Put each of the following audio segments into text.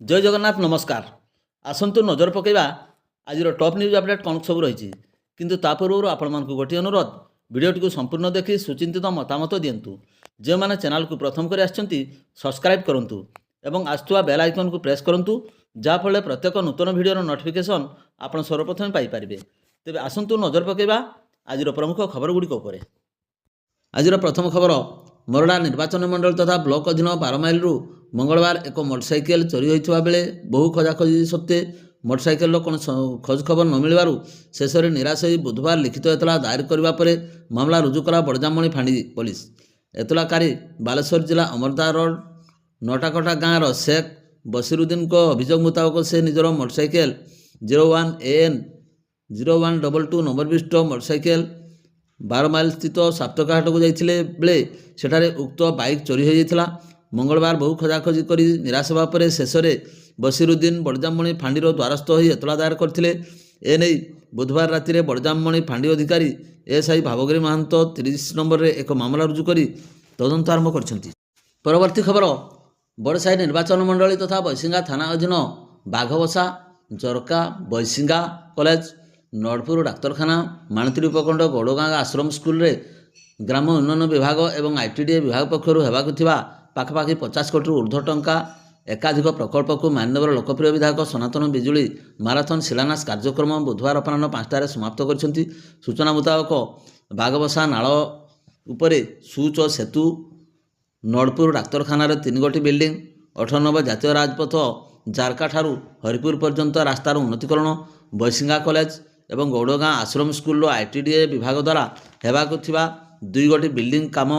जय जगन्नाथ नमस्कार। आसतु नजर पकईवा आज टॉप न्यूज अपडेट कौन सब रही किंतु ता पूर्व आपण मानक गोटे अनुरोध भिडियोटी संपूर्ण देखि सुचिंतित मतामत दिंतु। जो मैंने चैनल को प्रथम कर सब्सक्राइब करूँ एवं आसुवा बेल आइकन को प्रेस करूँ जहाँफल प्रत्येक नूतन भिडियोर नोटिफिकेशन आप सर्वप्रथम पाइपर। तेज आसतु नजर पकईवा आज प्रमुख खबर गुड़िक। आज प्रथम खबर मोरडा निर्वाचन मंडल तथा ब्लॉक अधीन 12 माइल मंगलवार एक मोटरसाइकेल चोरी होता बेले बहु खोजाखोजी सत्वे मोटरसाइकेल कौन खोज खबर न मिलवर शेष में निराश हो बुधवार लिखित एतला दायर करने पर मामला रुजु कला बड़जामणी फांडी पुलिस। एतलाकारी बालेश्वर जिला अमरदा रोड नटाकटा गाँव शेख बसीरुद्दीन को अभियोग मुताबक से निजर मोटरसाइकेल 01 AN 0122 नंबर विशिष्ट मोटरसाइकेल 12 माइल स्थित साप्तकाहाट को जाते बेले सेठारे उक्त बाइक चोरी हो जाता। मंगलवार बहु खोजाखोजी कर निराश होगा पर शेष में बसीरुद्दीन बड़जामणी फांडीर द्वारस्थ हो एतला दायर करते। एने बुधवार राति बड़जामणी फांडी अधिकारी SI भावगिरी महांत 30 नंबर रे एक मामला रुजु कर तदंत आरंभ कर। परवर्ती खबर बड़साई निर्वाचन मंडली तथा बैसिंगा थाना अधीन बाघबसा जरका बैसिंगा कॉलेज नड़पुर डाक्तरखाना माणती उपखंड गौड़गाँ आश्रम स्कूल रे ग्राम उन्नयन विभाग एवं ITDA विभाग पक्षर होगा पाखापाखि 50 कोटी ऊर्ध्व टंका एकाधिक प्रकल्प को मान्यवर लोकप्रिय विधायक सनातन बिजुली माराथन शिलान्यास कार्यक्रम बुधवार अपराह 5टार समाप्त कर। सूचना मुताबक बागबसा नाल उपरे सुच सेतु नड़पुर डाक्तरखाना 3 गोटी बिल्डिंग 98 जातीय राजपथ जारका ठारू हरिपुर पर्यंत रास्तार उन्नतीकरण बैसिंगा कॉलेज एवं गौड़गाँ आश्रम स्कूल ITDA विभाग द्वारा हेबाकु 2 गोटी बिल्डिंग काम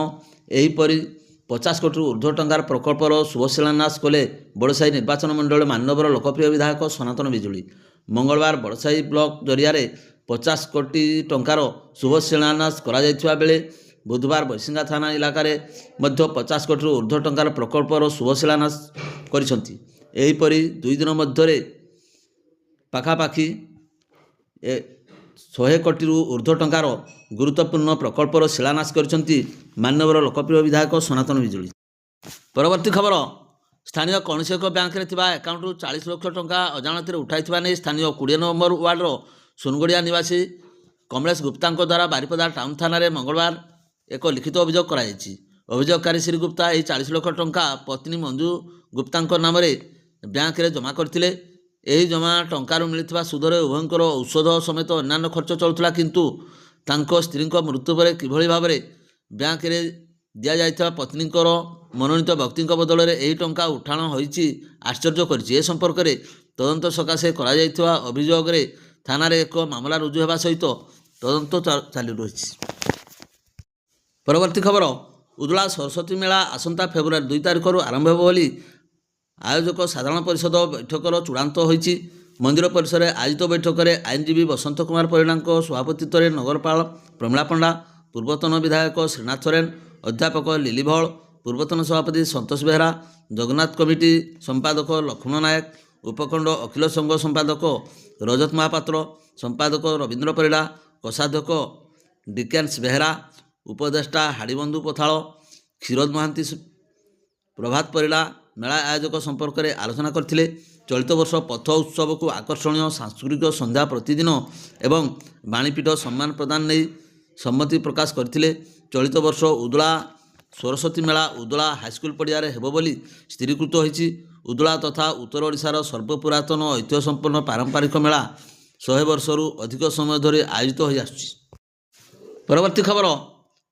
एहीपरि 50 कोटी ऊर्ध्व टंकार प्रकल्पर शुभ शिलान्यास कले बड़साई निर्वाचन मंडल मान्यवर लोकप्रिय विधायक सनातन बिजुली। मंगलवार बड़साई ब्लॉक जरिया 50 कोटी टंकार शुभ शिलान्यास करा जायथिबा बेले बुधवार बैसिंगा थाना इलाकार मध्य 50 कोटी ऊर्ध्व टंकार प्रकल्पर शुभ शिलान्यास करिसंती। एहीपरि 2 दिन मध्य पाखापाखि 100 कोटी ऊर्ध्व टंकार गुरुत्वपूर्ण प्रकल्पर शिलान्यास करछंती मान्यवर लोकप्रिय विधायक सनातन बिजुली। परवर्ती खबर स्थानीय कौन एक बैंक में अकाउंट 40 लाख टंका अजाणत उठाई नहीं स्थानीय 20 नंबर वार्डर सुनगड़िया निवासी कमलेश गुप्ता द्वारा बारिपदा टाउन थाना मंगलवार एक लिखित अभियोग कर। अभियोगकारी श्री गुप्ता यह 40 लाख टंका पत्नी मंजू गुप्ता नाम बैंक में जमा करते। यही जमा टंकार मिलता सुधर उभयंकर औषध समेत अन्य खर्च चलूला किंतु तांको स्त्री मृत्यु पर किभली भाव में बैंक में दि जाता पत्नीकर मनोनीत व्यक्ति बदल में यही टंका उठाण होईची आश्चर्य कर संपर्क में तदंत सकाशे करा अभियोग थाना एक मामला रुजु होगा सहित तदंत चालू रही। परवर्ती खबर उदला सरस्वती मेला आसंता फेब्रुआरी 2 तारिख आरंभ हो बोली आयोजक साधारण परिषद बैठकर चूड़ांत होईची। मंदिर परिसर में आयोजित बैठक में आईनजीवी बसंत कुमार परिणा सभापतित्व में नगरपाल प्रमिला पंडा पूर्वतन विधायक श्रीनाथ सोरेन अध्यापक लिली भल पूर्वतन सभापति संतोष बेहरा जगन्नाथ कमिटी संपादक लक्ष्मण नायक उपखंड अखिल संघ संपादक रजत महापात्र संपादक रवींद्र परिड़ा कोषाध्यक्ष डिकेन्स बेहरा उपदेष्टा हाड़ीबंधु पथाल क्षीरोद महांती प्रभात परिड़ा मेला आयोजक संपर्क में आलोचना करथिले। चलित वर्ष पथ उत्सव को आकर्षणीय सांस्कृतिक संध्या प्रतिदिन एवं बाणीपीठ सम्मान प्रदान नहीं सम्मति प्रकाश करथिले। चलित वर्ष उदला सरस्वती मेला उदला हाईस्कल पड़िया हेबो बोली स्थिरीकृत होईची। उदला तथा उत्तर ओडिशार सर्वपुरातन ऐतिह्य संपन्न पारंपरिक मेला 100 वर्षरू अधिक समय धरी आयोजित हो आसुची। परवर्ती खबर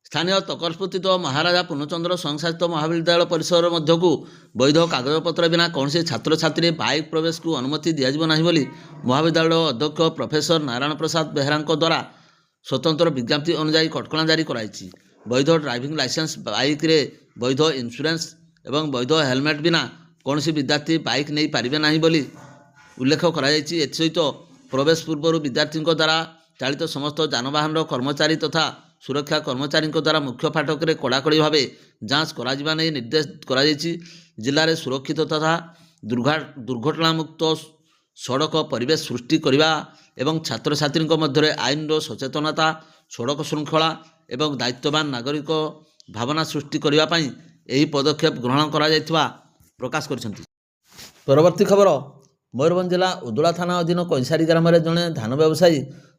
स्थानीय तकरपुर स्थित महाराजा पूर्णचंद्र स्वयंशासित महाविद्यालय परिसर मध्य को वैध कागजपत्र बिना कौन छात्र छात्री बाइक प्रवेश को अनुमति दिज्व ना बोली महाविद्यालय अध्यक्ष प्रोफेसर नारायण प्रसाद बेहरा द्वारा स्वतंत्र विज्ञप्ति अनुजाई कटकणा जारी कराई। वैध ड्राइविंग लाइसेंस बाइक रे वैध इन्शुरांस एवं वैध हेलमेट बिना कौन विद्यार्थी बाइक नहीं पारे ना बोली उल्लेख सहित प्रवेश पूर्व विद्यार्थी द्वारा चालित समस्त जानवाहन कर्मचारी तथा सुरक्षा कर्मचारी द्वारा मुख्य फाटक में कड़ाकड़ी भाव जांच करा निर्देश करा जिले में सुरक्षित तथा दुर्घटना मुक्त सड़क परिवेश सृष्टि करने एवं छात्र छात्री मध्य आईन सचेतनता सड़क श्रृंखला एवं दायित्ववान नागरिक भावना सृष्टि करने यही पदक्षेप ग्रहण करा प्रकाश कर। ପରବର୍ତ୍ତୀ ଖବର ମୟୂରଭଞ୍ଜ ଜିଲ୍ଲା ଉଦୁଳା ଥାନା ଅଧୀନ କଇଁସାରୀ ଗ୍ରାମରେ ଜଣେ ଧାନ ବ୍ୟବସାୟୀ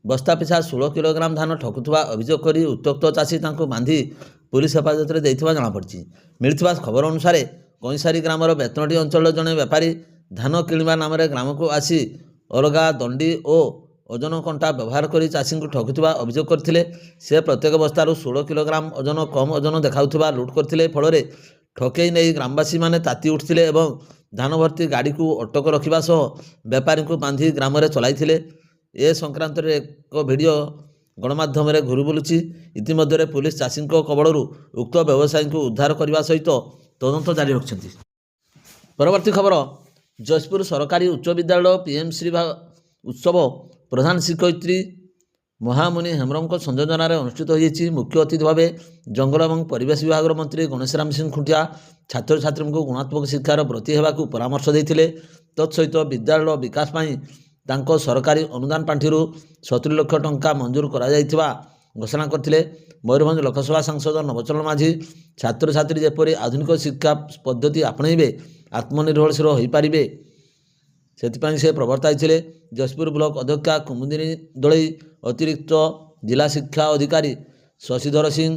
ବସ୍ତା ପିଛା 16 କିଲୋଗ୍ରାମ ଧାନ ଠକୁଥିବା ଅଭିଯୋଗ କରି ଉତ୍ତ୍ୟକ୍ତ ଚାଷୀ ତାଙ୍କୁ ବାନ୍ଧି ପୁଲିସ ହେଫାଜତରେ ଦେଇଥିବା ଜଣାପଡ଼ିଛି। ମିଳିଥିବା ଖବର ଅନୁସାରେ କଇଁସାରୀ ଗ୍ରାମର ବେତନଟି ଅଞ୍ଚଳର ଜଣେ ବେପାରୀ ଧାନ କିଣିବା ନାମରେ ଗ୍ରାମକୁ ଆସି ଅଲଗା ଦଣ୍ଡି ଓ ଓଜନ କଣ୍ଟା ବ୍ୟବହାର କରି ଚାଷୀଙ୍କୁ ଠକୁଥିବା ଅଭିଯୋଗ କରିଥିଲେ। ସେ ପ୍ରତ୍ୟେକ ବସ୍ତାରୁ 16 କିଲୋଗ୍ରାମ ଓଜନ କମ୍ ଓଜନ ଦେଖାଉଥିବା ଲୁଟ୍ କରିଥିଲେ। ଫଳରେ ଠକେଇ ନେଇ ଗ୍ରାମବାସୀମାନେ ତାତି ଉଠିଥିଲେ ଏବଂ ଧାନ ଭର୍ତ୍ତି ଗାଡ଼ିକୁ ଅଟକ ରଖିବା ସହ ବେପାରୀଙ୍କୁ ବାନ୍ଧି ଗ୍ରାମରେ ଚଲାଇଥିଲେ। ଏ ସଂକ୍ରାନ୍ତରେ ଏକ ଭିଡ଼ିଓ ଗଣମାଧ୍ୟମରେ ଘୁରି ବୁଲୁଛି। ଇତିମଧ୍ୟରେ ପୁଲିସ ଚାଷୀଙ୍କ କବଳରୁ ଉକ୍ତ ବ୍ୟବସାୟୀଙ୍କୁ ଉଦ୍ଧାର କରିବା ସହିତ ତଦନ୍ତ ଜାରି ରଖିଛନ୍ତି। ପରବର୍ତ୍ତୀ ଖବର ଜୟପୁର ସରକାରୀ ଉଚ୍ଚ ବିଦ୍ୟାଳୟ ପିଏମ୍ଶ୍ରୀ ଉତ୍ସବ ପ୍ରଧାନ ଶିକ୍ଷୟିତ୍ରୀ ମହାମୁନି ହେମ୍ରମଙ୍କ ସଂଯୋଜନାରେ ଅନୁଷ୍ଠିତ ହୋଇଯାଇଛି। ମୁଖ୍ୟ ଅତିଥି ଭାବେ ଜଙ୍ଗଲ ଏବଂ ପରିବେଶ ବିଭାଗର ମନ୍ତ୍ରୀ ଗଣେଶରାମ ସିଂ ଖୁଣ୍ଟିଆ ଛାତ୍ରଛାତ୍ରୀଙ୍କୁ ଗୁଣାତ୍ମକ ଶିକ୍ଷାର ବ୍ରତୀ ହେବାକୁ ପରାମର୍ଶ ଦେଇଥିଲେ। ତତ୍ସହିତ ବିଦ୍ୟାଳୟ ବିକାଶ ପାଇଁ ତାଙ୍କ ସରକାରୀ ଅନୁଦାନ ପାଣ୍ଠିରୁ 70 ଲକ୍ଷ ଟଙ୍କା ମଞ୍ଜୁର କରାଯାଇଥିବା ଘୋଷଣା କରିଥିଲେ। ମୟୂରଭଞ୍ଜ ଲୋକସଭା ସାଂସଦ ନବଚରଣ ମାଝୀ ଛାତ୍ରଛାତ୍ରୀ ଯେପରି ଆଧୁନିକ ଶିକ୍ଷା ପଦ୍ଧତି ଆପଣେଇବେ ଆତ୍ମନିର୍ଭରଶୀଳ ହୋଇପାରିବେ ସେଥିପାଇଁ ସେ ପ୍ରବର୍ତ୍ତାଇଥିଲେ। ଜୟପୁର ବ୍ଲକ ଅଧ୍ୟକ୍ଷା କୁମୁଦିନୀ ଦଳେଇ, ଅତିରିକ୍ତ ଜିଲ୍ଲା ଶିକ୍ଷା ଅଧିକାରୀ ଶଶିଧର ସିଂ,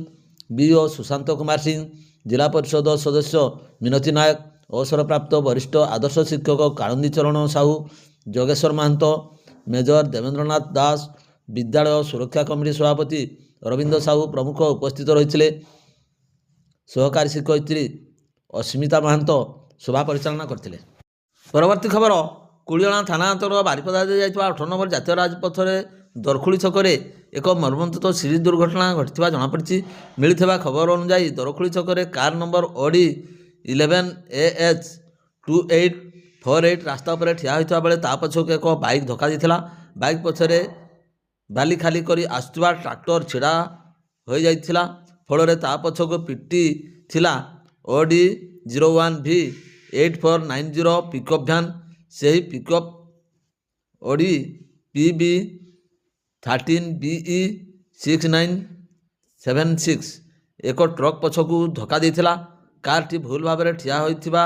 ବିଓ ସୁଶାନ୍ତ କୁମାର ସିଂ, ଜିଲ୍ଲା ପରିଷଦ ସଦସ୍ୟ ମିନତୀ ନାୟକ, ଅବସରପ୍ରାପ୍ତ ବରିଷ୍ଠ ଆଦର୍ଶ ଶିକ୍ଷକ କାଳନ୍ଦୀ ଚରଣ ସାହୁ, ଯୋଗେଶ୍ୱର ମହାନ୍ତ, ମେଜର ଦେବେନ୍ଦ୍ରନାଥ ଦାସ, ବିଦ୍ୟାଳୟ ସୁରକ୍ଷା କମିଟି ସଭାପତି ଅରବିନ୍ଦ ସାହୁ ପ୍ରମୁଖ ଉପସ୍ଥିତ ରହିଥିଲେ। ସହକାରୀ ଶିକ୍ଷୟିତ୍ରୀ ଅସ୍ମିତା ମହାନ୍ତ ସଭା ପରିଚାଳନା କରିଥିଲେ। ପରବର୍ତ୍ତୀ ଖବର କୁଳିଅଣା ଥାନା ଅନ୍ତର୍ଗତ ବାରିପଦା ଯାଇଥିବା 18 ନମ୍ବର ଜାତୀୟ ରାଜପଥରେ ଦରଖୁଳି ଛକରେ ଏକ ମର୍ମନ୍ତୁଦ ସିରିଜ୍ ଦୁର୍ଘଟଣା ଘଟିଥିବା ଜଣାପଡ଼ିଛି। ମିଳିଥିବା ଖବର ଅନୁଯାୟୀ ଦରଖୁଳି ଛକରେ କାର ନମ୍ବର OD 11AH 2848 ରାସ୍ତା ଉପରେ ଠିଆ ହୋଇଥିବା ବେଳେ ତା ପଛକୁ ଏକ ବାଇକ୍ ଧକ୍କା ଦେଇଥିଲା। ବାଇକ୍ ପଛରେ ବାଲି ଖାଲି କରି ଆସୁଥିବା ଟ୍ରାକ୍ଟର ଛିଡ଼ା ହୋଇଯାଇଥିଲା। ଫଳରେ ତା ପଛକୁ ପିଟି ଥିଲା OD 01V 8490 ପିକଅପ୍ ଭ୍ୟାନ୍। ସେହି ପିକଅପ୍ OD PB 13BE 6976 ଏକ ଟ୍ରକ୍ ପଛକୁ ଧକ୍କା ଦେଇଥିଲା। କାରଟି ଭୁଲ ଭାବରେ ଠିଆ ହୋଇଥିବା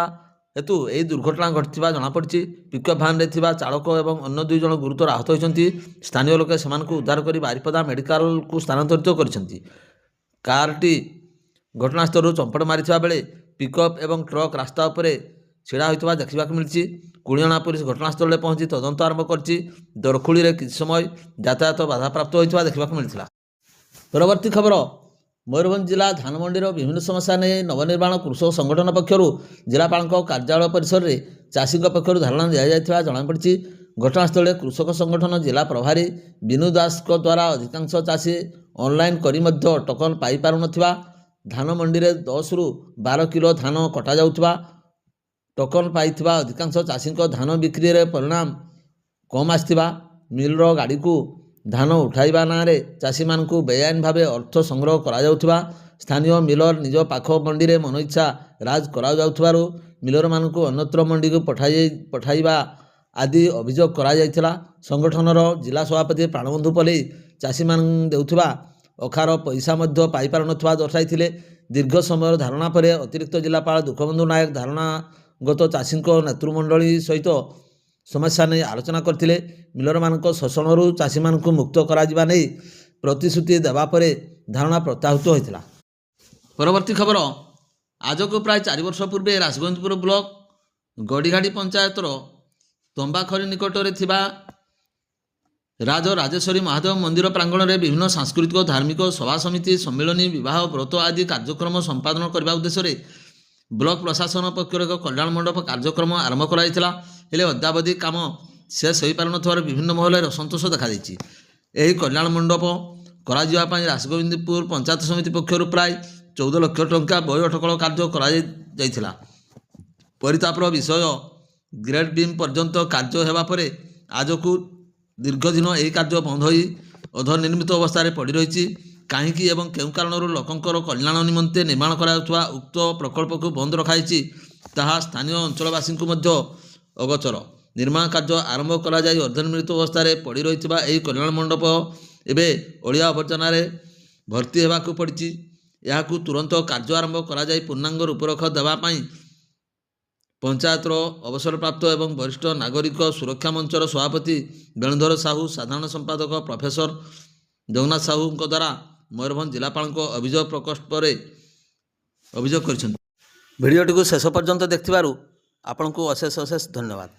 ହେତୁ ଏହି ଦୁର୍ଘଟଣା ଘଟିଥିବା ଜଣାପଡ଼ିଛି। ପିକଅପ୍ ଭ୍ୟାନ୍ରେ ଥିବା ଚାଳକ ଏବଂ ଅନ୍ୟ 2 ଜଣ ଗୁରୁତର ଆହତ ହୋଇଛନ୍ତି। ସ୍ଥାନୀୟ ଲୋକେ ସେମାନଙ୍କୁ ଉଦ୍ଧାର କରି ବାରିପଦା ମେଡ଼ିକାଲକୁ ସ୍ଥାନାନ୍ତରିତ କରିଛନ୍ତି। କାରଟି ଘଟଣାସ୍ଥଳରୁ ଚମ୍ପଟ ମାରିଥିବା ବେଳେ ପିକଅପ୍ ଏବଂ ଟ୍ରକ୍ ରାସ୍ତା ଉପରେ ଛିଡ଼ା ହୋଇଥିବା ଦେଖିବାକୁ ମିଳିଛି। କୁଳିଅଣା ପୁଲିସ ଘଟଣାସ୍ଥଳରେ ପହଞ୍ଚି ତଦନ୍ତ ଆରମ୍ଭ କରିଛି। ଦରଖୁଳିରେ କିଛି ସମୟ ଯାତାୟାତ ବାଧାପ୍ରାପ୍ତ ହୋଇଥିବା ଦେଖିବାକୁ ମିଳିଥିଲା। ପରବର୍ତ୍ତୀ ଖବର ମୟୂରଭଞ୍ଜ ଜିଲ୍ଲା ଧାନମଣ୍ଡିର ବିଭିନ୍ନ ସମସ୍ୟା ନେଇ ନବନିର୍ମାଣ କୃଷକ ସଂଗଠନ ପକ୍ଷରୁ ଜିଲ୍ଲାପାଳଙ୍କ କାର୍ଯ୍ୟାଳୟ ପରିସରରେ ଚାଷୀଙ୍କ ପକ୍ଷରୁ ଧାରଣା ଦିଆଯାଇଥିବା ଜଣାପଡ଼ିଛି। ଘଟଣାସ୍ଥଳରେ କୃଷକ ସଂଗଠନ ଜିଲ୍ଲା ପ୍ରଭାରୀ ବିନୁ ଦାସଙ୍କ ଦ୍ୱାରା ଅଧିକାଂଶ ଚାଷୀ ଅନଲାଇନ୍ କରି ମଧ୍ୟ ଟୋକନ ପାଇପାରୁନଥିବା, ଧାନମଣ୍ଡିରେ 10ରୁ 12 କିଲୋ ଧାନ କଟାଯାଉଥିବା, ଟୋକନ ପାଇଥିବା ଅଧିକାଂଶ ଚାଷୀଙ୍କ ଧାନ ବିକ୍ରିରେ ପରିଣାମ କମ୍ ଆସିଥିବା, ମିଲର ଗାଡ଼ିକୁ ଧାନ ଉଠାଇବା ନାଁରେ ଚାଷୀମାନଙ୍କୁ ବେଆଇନ ଭାବେ ଅର୍ଥ ସଂଗ୍ରହ କରାଯାଉଥିବା, ସ୍ଥାନୀୟ ମିଲର ନିଜ ପାଖ ମଣ୍ଡିରେ ମନଇଚ୍ଛା ରାଜ କରାଯାଉଥିବାରୁ ମିଲରମାନଙ୍କୁ ଅନ୍ୟତ୍ର ମଣ୍ଡିକୁ ପଠାଇବା ଆଦି ଅଭିଯୋଗ କରାଯାଇଥିଲା। ସଂଗଠନର ଜିଲ୍ଲା ସଭାପତି ପ୍ରାଣବନ୍ଧୁ ପଲେଇ ଚାଷୀମାନଙ୍କୁ ଦେଉଥିବା ଅଖାର ପଇସା ମଧ୍ୟ ପାଇପାରୁନଥିବା ଦର୍ଶାଇଥିଲେ। ଦୀର୍ଘ ସମୟର ଧାରଣା ପରେ ଅତିରିକ୍ତ ଜିଲ୍ଲାପାଳ ଦୁଃଖବନ୍ଧୁ ନାୟକ ଧାରଣାଗତ ଚାଷୀଙ୍କ ନେତୃମଣ୍ଡଳୀ ସହିତ ସମସ୍ୟା ନେଇ ଆଲୋଚନା କରିଥିଲେ। ମିଲରମାନଙ୍କ ଶୋଷଣରୁ ଚାଷୀମାନଙ୍କୁ ମୁକ୍ତ କରାଯିବା ନେଇ ପ୍ରତିଶ୍ରୁତି ଦେବା ପରେ ଧାରଣା ପ୍ରତ୍ୟାହୃତ ହୋଇଥିଲା। ପରବର୍ତ୍ତୀ ଖବର ଆଜକୁ ପ୍ରାୟ 4 ବର୍ଷ ପୂର୍ବେ ରାଜଗଞ୍ଜପୁର ବ୍ଲକ ଗଡ଼ିଘାଟି ପଞ୍ଚାୟତର ତମ୍ବାଖରୀ ନିକଟରେ ଥିବା ରାଜରାଜେଶ୍ୱରୀ ମହାଦେବ ମନ୍ଦିର ପ୍ରାଙ୍ଗଣରେ ବିଭିନ୍ନ ସାଂସ୍କୃତିକ ଧାର୍ମିକ ସଭା ସମିତି ସମ୍ମିଳନୀ ବିବାହ ବ୍ରତ ଆଦି କାର୍ଯ୍ୟକ୍ରମ ସମ୍ପାଦନ କରିବା ଉଦ୍ଦେଶ୍ୟରେ ବ୍ଲକ ପ୍ରଶାସନ ପକ୍ଷରୁ ଏକ କଲ୍ୟାଣ ମଣ୍ଡପ କାର୍ଯ୍ୟକ୍ରମ ଆରମ୍ଭ କରାଯାଇଥିଲା। ହେଲେ ଅଦ୍ୟାବଧି କାମ ଶେଷ ହୋଇପାରୁନଥିବାରୁ ବିଭିନ୍ନ ମହଲରେ ଅସନ୍ତୋଷ ଦେଖାଦେଇଛି। ଏହି କଲ୍ୟାଣ ମଣ୍ଡପ କରାଯିବା ପାଇଁ ରାଜଗୋବିନ୍ଦପୁର ପଞ୍ଚାୟତ ସମିତି ପକ୍ଷରୁ ପ୍ରାୟ 14 ଲକ୍ଷ ଟଙ୍କା ବହି ଅଟକଳ କାର୍ଯ୍ୟ କରାଯାଇଥିଲା। ପରିତାପର ବିଷୟ ଗ୍ରେଡ୍ ବିମ୍ ପର୍ଯ୍ୟନ୍ତ କାର୍ଯ୍ୟ ହେବା ପରେ ଆଜକୁ ଦୀର୍ଘଦିନ ଏହି କାର୍ଯ୍ୟ ବନ୍ଦ ହୋଇ ଅଧନିର୍ମିତ ଅବସ୍ଥାରେ ପଡ଼ି ରହିଛି। କାହିଁକି ଏବଂ କେଉଁ କାରଣରୁ ଲୋକଙ୍କର କଲ୍ୟାଣ ନିମନ୍ତେ ନିର୍ମାଣ କରାଯାଉଥିବା ଉକ୍ତ ପ୍ରକଳ୍ପକୁ ବନ୍ଦ ରଖାଯାଇଛି ତାହା ସ୍ଥାନୀୟ ଅଞ୍ଚଳବାସୀଙ୍କୁ ମଧ୍ୟ ଅଗୋଚର। ନିର୍ମାଣ କାର୍ଯ୍ୟ ଆରମ୍ଭ କରାଯାଇ ଅର୍ଦ୍ଧନିର୍ମିତ ଅବସ୍ଥାରେ ପଡ଼ି ରହିଥିବା ଏହି କଲ୍ୟାଣ ମଣ୍ଡପ ଏବେ ଅଳିଆ ଆବର୍ଜନାରେ ଭର୍ତ୍ତି ହେବାକୁ ପଡ଼ିଛି। ଏହାକୁ ତୁରନ୍ତ କାର୍ଯ୍ୟ ଆରମ୍ଭ କରାଯାଇ ପୂର୍ଣ୍ଣାଙ୍ଗ ରୂପରେଖ ଦେବା ପାଇଁ ପଞ୍ଚାୟତର ଅବସରପ୍ରାପ୍ତ ଏବଂ ବରିଷ୍ଠ ନାଗରିକ ସୁରକ୍ଷା ମଞ୍ଚର ସଭାପତି ବେଣୁଧର ସାହୁ, ସାଧାରଣ ସମ୍ପାଦକ ପ୍ରଫେସର ଜଗନ୍ନାଥ ସାହୁଙ୍କ ଦ୍ୱାରା ମୟୂରଭଞ୍ଜ ଜିଲ୍ଲାପାଳଙ୍କ ଅଭିଯୋଗ ପ୍ରକୋଷ୍ଠରେ ଅଭିଯୋଗ କରିଛନ୍ତି। ଭିଡ଼ିଓଟିକୁ ଶେଷ ପର୍ଯ୍ୟନ୍ତ ଦେଖିଥିବାରୁ ଆପଣଙ୍କୁ ଅଶେଷ ଅଶେଷ ଧନ୍ୟବାଦ।